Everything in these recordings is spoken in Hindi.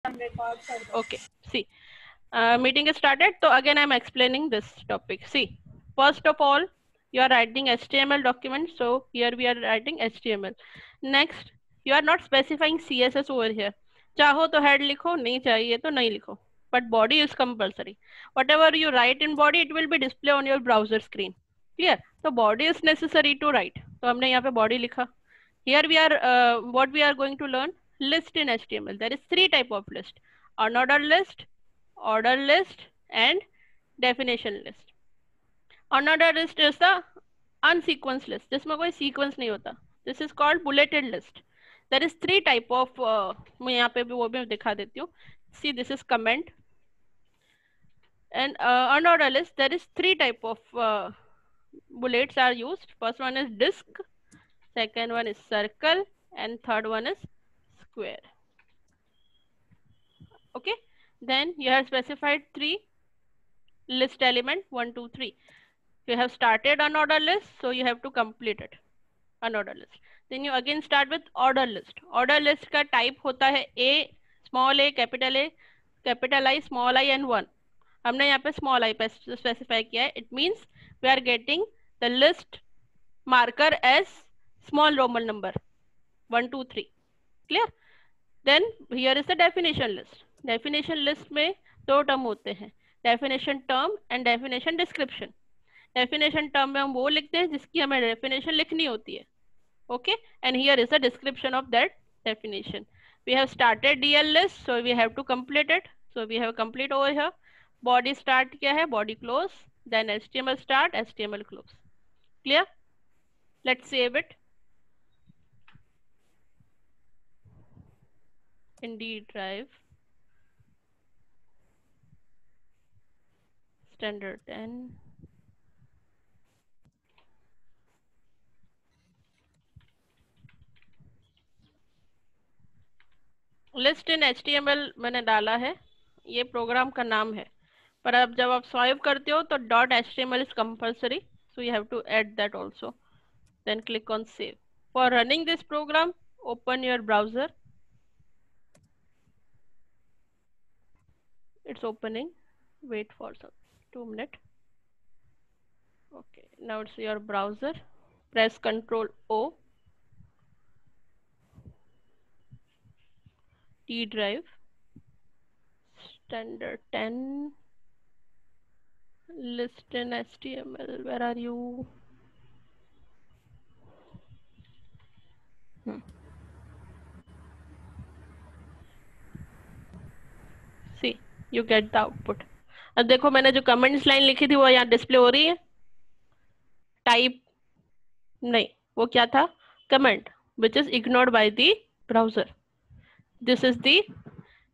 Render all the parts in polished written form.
Okay, see, meeting is started. So again, I'm explaining this topic. See, first of all, you are writing HTML document. So here we are writing HTML. Next, you are not specifying CSS over here. चाहो तो head लिखो, नहीं चाहिए तो नहीं लिखो. But body is compulsory. Whatever you write in body, it will be display on your browser screen. Clear? So body is necessary to write. तो हमने यहाँ पे body लिखा. Here we are, what we are going to learn, list in HTML. There is three type of list: unordered list, order list, and definition list. Unordered list is the unsequenced list, जिसमें कोई sequence नहीं होता. This is called bulleted list. There is three type of, मैं यहाँ पे भी वो भी दिखा देती हूँ. See, this is comment. And unordered list, there is three type of bullets are used. First one is disk, second one is circle, and third one is square. Okay, then you have specified three list element 1 2 3. You have started unordered list, so you have to complete it. Unordered list, then you again start with order list. Order list का type होता है a, small a, capital I, small I and 1. हमने यहाँ पे small I specify किया है. It means we are getting the list marker as small Roman number 1 2 3. Clear? Then here is the definition list. Definition list में दो टर्म होते हैं, definition term and definition description. Definition term में हम वो लिखते हैं जिसकी हमें definition लिखनी होती है. Okay, and here is the description of that definition. We have started DL list, so we have to complete it. So we have complete over here. Body start क्या है? Body close. Then HTML start, HTML close. Clear? Let's save it. In D drive. Standard 10. List in HTML मैंने डाला है, ये प्रोग्राम का नाम है, पर अब जब आप स्वाइप करते हो तो .html is compulsory, so you have to add that also. Then click on save. For running this program, open your browser. It's opening. Wait for some 2 minutes. Okay, now it's your browser. Press Ctrl O. D drive. Standard 10. List in HTML. Where are you? See, you get the output. अब देखो मैंने जो कमेंट्स लाइन लिखी थी वो यहाँ डिस्प्ले हो रही है. टाइप नहीं, वो क्या था? Comment which is ignored by the browser. This is the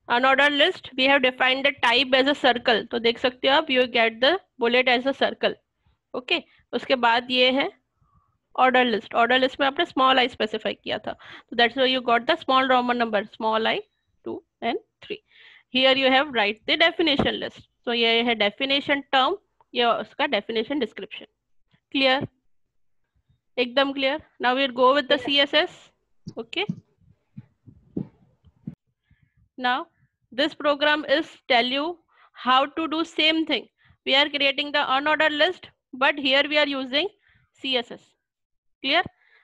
unordered list. We have defined the type as a circle. तो देख सकते हो आप, you get the bullet as a circle. Okay, उसके बाद ये है order list. Order list में आपने small I specify किया था, so that's why you got the small Roman number small I 2 and 3. Here you have write the definition list. So ये है definition term, ये उसका definition description. Clear? एकदम clear. Now we'll go with the CSS. Okay. Now this program is tell you how to do same thing. We are creating the unordered list, but here we are using CSS. Clear?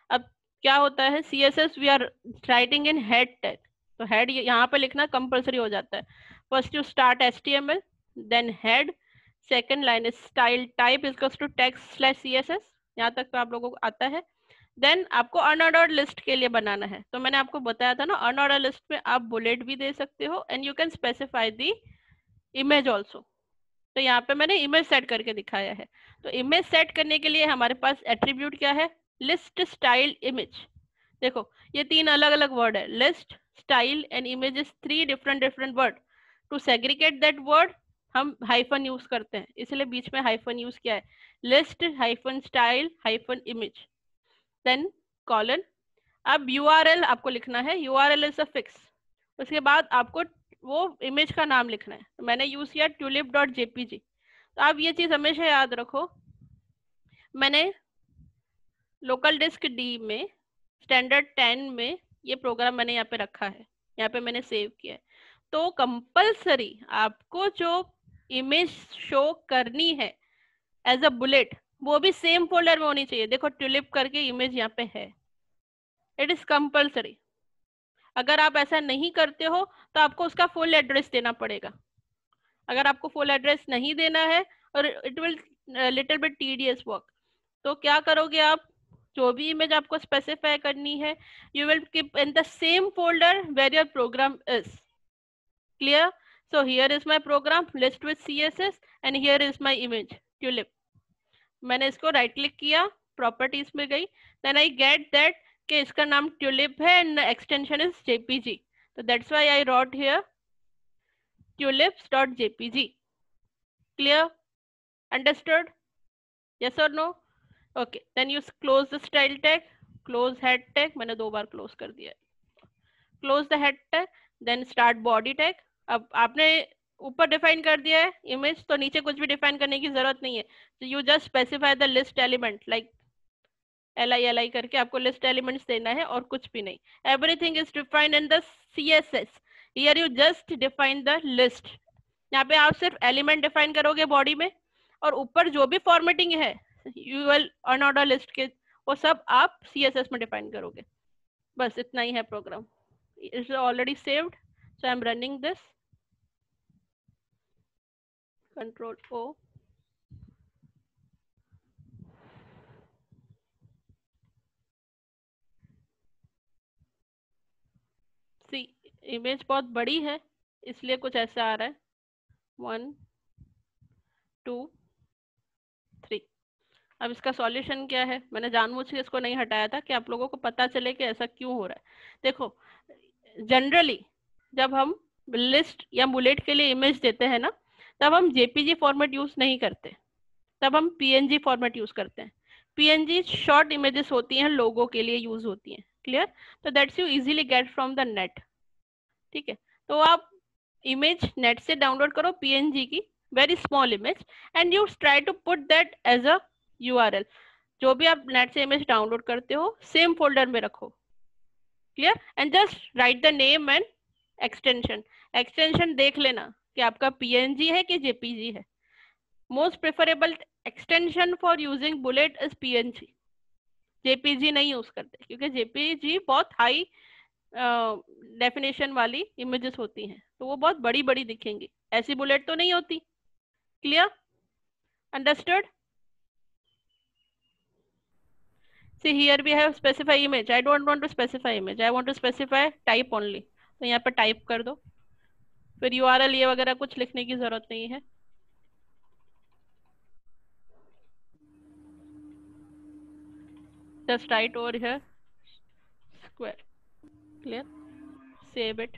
अब क्या होता है, CSS we are writing in head tag. तो head यहाँ पे लिखना कंपल्सरी हो जाता है. First you start HTML, then head, second line is style type is equals to text/CSS. यहाँ तक तो आप लोगों को आता है. देन आपको अनऑर्डर्ड लिस्ट के लिए बनाना है, तो मैंने आपको बताया था ना, अनऑर्डर्ड लिस्ट में आप बुलेट भी दे सकते हो and you can specify the image also. तो यहाँ पे मैंने इमेज सेट करके दिखाया है. तो इमेज सेट करने के लिए हमारे पास एट्रीब्यूट क्या है? List style image. देखो ये तीन अलग अलग वर्ड है, list, style and image is three different word. To segregate that word हम हाइफन यूज करते हैं, इसलिए बीच में हाइफन यूज किया है. List hyphen style hyphen image, then colon. अब URL आपको लिखना है, URL इज अ फिक्स. उसके बाद आपको वो इमेज का नाम लिखना है. तो मैंने यूज किया tulip.jpg. तो आप ये चीज हमेशा याद रखो, मैंने लोकल डिस्क डी में स्टैंडर्ड 10 में ये प्रोग्राम मैंने यहाँ पे रखा है, यहाँ पे मैंने सेव किया है. तो कंपल्सरी आपको जो इमेज शो करनी है एज अ बुलेट वो भी सेम फोल्डर में होनी चाहिए। देखो ट्यूलिप करके इमेज यहाँ पे है, इट इज कंपल्सरी। अगर आप ऐसा नहीं करते हो तो आपको उसका फुल एड्रेस देना पड़ेगा। अगर आपको फुल एड्रेस नहीं देना है और it will little bit tedious work, तो क्या करोगे आप, जो भी इमेज आपको स्पेसिफाई करनी है you will keep in the same folder where your program is. Clear? So here is my program list with css and here is my image tulip. मैंने इसको राइट क्लिक किया, प्रॉपर्टीज में गई, देन आई गेट दैट कि इसका नाम ट्यूलिप है एंड एक्सटेंशन इज jpg, तो that's why I wrote here tulips.jpg. Clear? Understood? Yes or no? Okay, then you close the style tag, close head tag, मैंने 2 बार close कर दिया है। Close the head tag, then start body tag. अब आपने ऊपर डिफाइन कर दिया है इमेज, तो नीचे कुछ भी डिफाइन करने की जरूरत नहीं है। तो you just specify the list element like li करके आपको लिस्ट एलिमेंट्स देना है और कुछ भी नहीं। Everything is defined in the css. Here you just define the list. यहाँ पे आप सिर्फ एलिमेंट डिफाइन करोगे बॉडी में, और ऊपर जो भी फॉर्मेटिंग है यूएल अनऑर्डर लिस्ट के वो सब आप css में डिफाइन करोगे। बस इतना ही है program. It's already saved, so I am running this, control O. See image बहुत बड़ी है इसलिए कुछ ऐसा आ रहा है, 1 2 3। अब इसका सॉल्यूशन क्या है, मैंने जानबूझ के इसको नहीं हटाया था कि आप लोगों को पता चले कि ऐसा क्यों हो रहा है। देखो जनरली जब हम लिस्ट या बुलेट के लिए इमेज देते हैं ना, तब हम जेपीजी फॉर्मेट यूज नहीं करते, तब हम पीएनजी फॉर्मेट यूज करते हैं। पीएनजी शॉर्ट इमेजेस होती हैं, लोगों के लिए यूज होती हैं। क्लियर? तो that's you easily get from the net. ठीक है, तो आप इमेज नेट से डाउनलोड करो पीएनजी की, very small image, and you try to put that as a URL. जो भी आप नेट से इमेज डाउनलोड करते हो सेम फोल्डर में रखो। Clear? And just right the name and extension. Extension देख लेना कि आपका पीएनजी है कि जेपीजी है। Most preferable extension for using bullet is PNG. JPG नहीं यूज करते क्योंकि जेपीजी बहुत हाई डेफिनेशन वाली इमेजेस होती हैं, तो वो बहुत बड़ी बड़ी दिखेंगी, ऐसी बुलेट तो नहीं होती। Clear? Understood? See here we have specify image. I don't want to specify image. I want to specify type only. तो यहाँ पे टाइप कर दो, फिर URL ये वगैरह कुछ लिखने की जरूरत नहीं है। Just write over here square. Clear? Save it.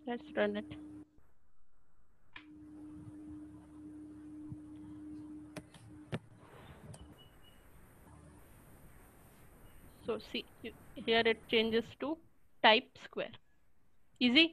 Let's run it. So see here it changes to type square. Easy?